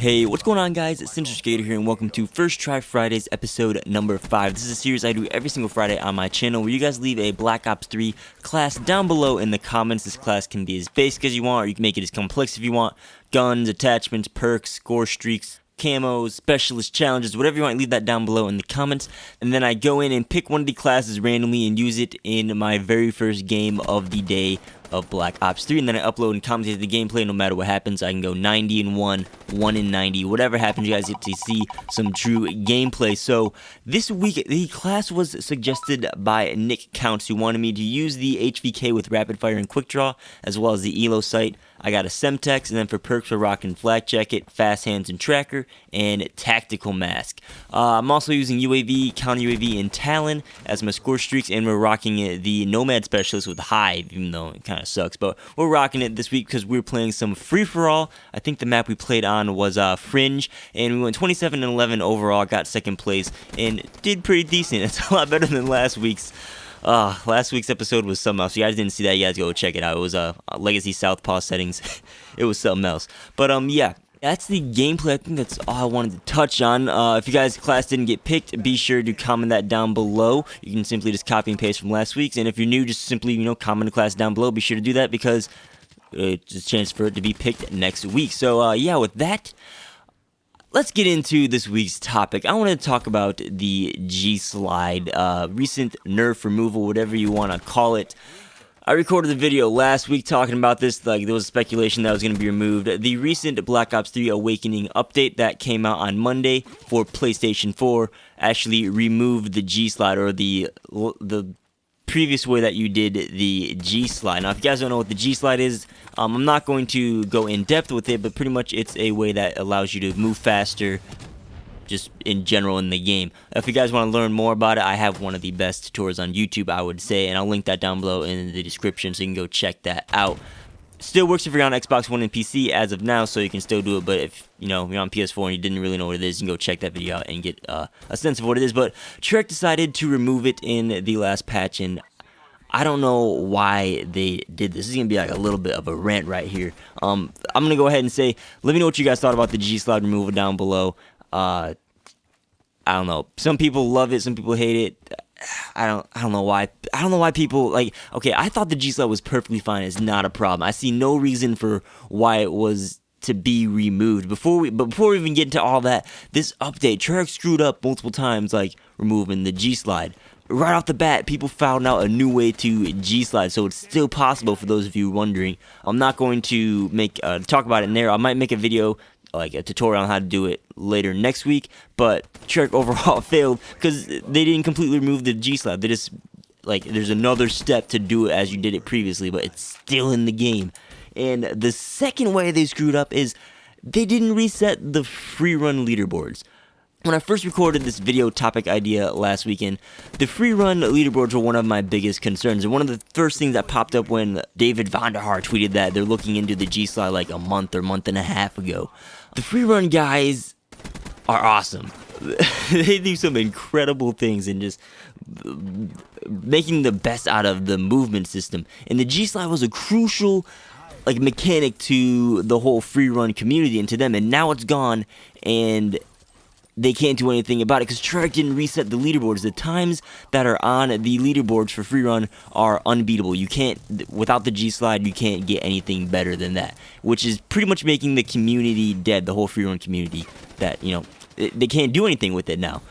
Hey, what's going on, guys? It's Sinister Skater here, and welcome to First Try Fridays, episode number 5. This is a series I do every single Friday on my channel, where you guys leave a Black Ops 3 class down below in the comments. This class can be as basic as you want, or you can make it as complex if you want. Guns, attachments, perks, score streaks, camos, specialist challenges, whatever you want, leave that down below in the comments. And then I go in and pick one of the classes randomly and use it in my very first game of the day of Black Ops 3, and then I upload and commentate the gameplay. No matter what happens, I can go 90-1, 1-90, whatever happens, you guys get to see some true gameplay. So this week the class was suggested by Nick Counts, who wanted me to use the HVK with rapid fire and quick draw, as well as the elo sight. I got a Semtex, and then for perks we're rocking flak jacket, fast hands and tracker, and tactical mask. I'm also using UAV, counter UAV, and Talon as my score streaks, and we're rocking the Nomad specialist with Hive, even though it kind of sucks, but we're rocking it this week because we're playing some free-for-all. I think the map we played on was Fringe, and we went 27-11 overall, got second place, and did pretty decent. It's a lot better than last week's. Last week's episode was something else. If you guys didn't see that, you guys go check it out. It was Legacy Southpaw settings. It was something else. But yeah, that's the gameplay. I think that's all I wanted to touch on. If you guys' class didn't get picked, be sure to comment that down below. You can simply just copy and paste from last week's. And if you're new, just simply, comment the class down below. Be sure to do that because it's a chance for it to be picked next week. So yeah, with that, let's get into this week's topic. I want to talk about the G-Slide, recent nerf removal, whatever you want to call it. I recorded the video last week talking about this, like there was speculation that it was going to be removed. The recent Black Ops 3 Awakening update that came out on Monday for PlayStation 4 actually removed the G-Slide, or the previous way that you did the G-Slide. Now, if you guys don't know what the G-Slide is, I'm not going to go in depth with it, but pretty much it's a way that allows you to move faster, just in general in the game. If you guys want to learn more about it, I have one of the best tutorials on YouTube, I would say, and I'll link that down below in the description so you can go check that out. Still works if you're on Xbox One and PC as of now, so you can still do it, but if you're on PS4 and you didn't really know what it is, you can go check that video out and get a sense of what it is. But TREYARCH decided to remove it in the last patch, and I don't know why they did this. This is going to be like a little bit of a rant right here. I'm going to go ahead and say, let me know what you guys thought about the G-Slide removal down below. I don't know. Some people love it, some people hate it. I don't know why. I don't know why people like. Okay, I thought the G-Slide was perfectly fine. It's not a problem. I see no reason for why it was to be removed. Before we even get into all that, this update, TREYARCH screwed up multiple times, like removing the G-Slide. Right off the bat, people found out a new way to G-Slide, so it's still possible for those of you wondering. I'm not going to talk about it there. I might make a video, like a tutorial on how to do it later next week, but TREYARCH overall failed because they didn't completely remove the G-Slide. They just, there's another step to do it as you did it previously, but it's still in the game. And the second way they screwed up is they didn't reset the free run leaderboards. When I first recorded this video topic idea last weekend, the free run leaderboards were one of my biggest concerns, and one of the first things that popped up when David Vonderhaar tweeted that they're looking into the G-Slide like a month or month and a half ago. The free run guys are awesome. They do some incredible things and just making the best out of the movement system, and the G-Slide was a crucial mechanic to the whole free run community and to them, and now it's gone, and they can't do anything about it because TREYARCH didn't reset the leaderboards. The times that are on the leaderboards for free run are unbeatable. You can't, without the G-Slide, you can't get anything better than that, which is pretty much making the community dead, the whole free run community, that, they can't do anything with it now.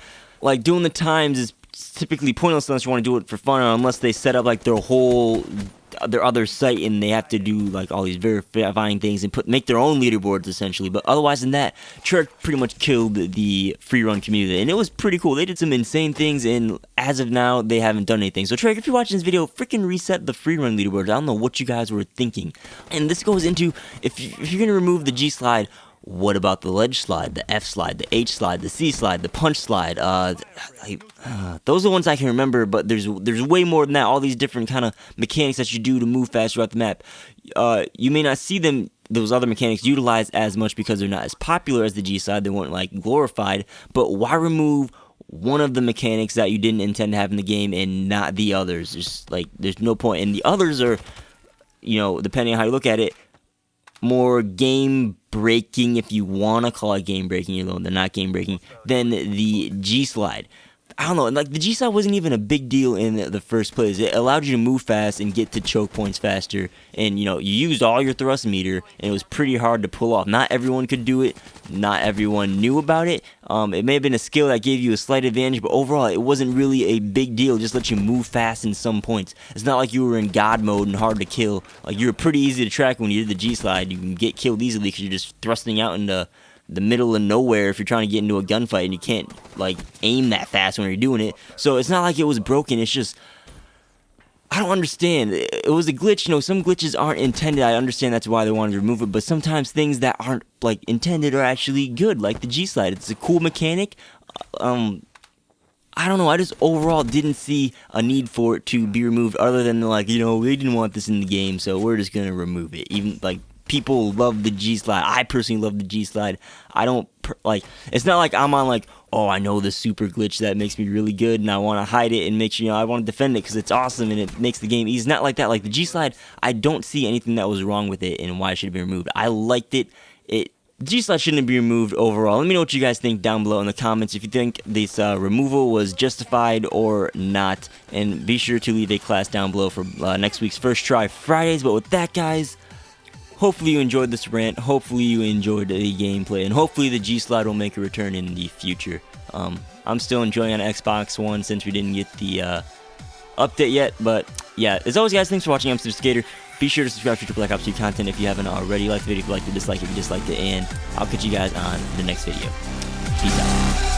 Like, doing the times is typically pointless unless you want to do it for fun, or unless they set up their other site and they have to do all these verifying things and make their own leaderboards essentially. But otherwise than that, TREYARCH pretty much killed the free run community, and it was pretty cool. They did some insane things, and as of now they haven't done anything. So TREYARCH, if you're watching this video, freaking reset the free run leaderboards. I don't know what you guys were thinking. And this goes into, if you're gonna remove the G-Slide, what about the ledge slide, the F slide, the H slide, the C slide, the punch slide? Those are the ones I can remember, but there's way more than that. All these different kind of mechanics that you do to move fast throughout the map. You may not see those other mechanics utilized as much because they're not as popular as the G-Slide. They weren't glorified. But why remove one of the mechanics that you didn't intend to have in the game and not the others? There's no point. And the others are, depending on how you look at it, more game breaking, if you want to call it game breaking, even though they're not game breaking, than the G slide. I don't know, like the G slide wasn't even a big deal in the first place. It allowed you to move fast and get to choke points faster, and you used all your thrust meter, and it was pretty hard to pull off. Not everyone could do it, not everyone knew about it. It may have been a skill that gave you a slight advantage, but overall it wasn't really a big deal. It just let you move fast in some points. It's not like you were in God mode and hard to kill. Like, you were pretty easy to track when you did the G slide. You can get killed easily because you're just thrusting out into the middle of nowhere if you're trying to get into a gunfight, and you can't like aim that fast when you're doing it. So it's not like it was broken. It's just, I don't understand. It was a glitch. Some glitches aren't intended. I understand that's why they wanted to remove it, but sometimes things that aren't like intended are actually good, like the G slide. It's a cool mechanic. I don't know, I just overall didn't see a need for it to be removed, other than like, they didn't want this in the game, so we're just gonna remove it. Even like, people love the G slide. I personally love the G slide. I don't it's not like I'm on like, oh, I know the super glitch that makes me really good and I want to hide it and make sure, I want to defend it because it's awesome and it makes the game easy. It's not like that. Like the G slide, I don't see anything that was wrong with it and why it should be removed. I liked it. G slide shouldn't be removed overall. Let me know what you guys think down below in the comments, if you think this removal was justified or not, and be sure to leave a class down below for next week's First Try Fridays. But with that, guys, hopefully you enjoyed this rant, hopefully you enjoyed the gameplay, and hopefully the G slide will make a return in the future. I'm still enjoying on Xbox One since we didn't get the update yet, but yeah, as always, guys, thanks for watching. I'm Mr. Skater. Be sure to subscribe for future Black Ops 2 content if you haven't already. Like the video if you liked it, dislike it if you disliked it, and I'll catch you guys on the next video. Peace out.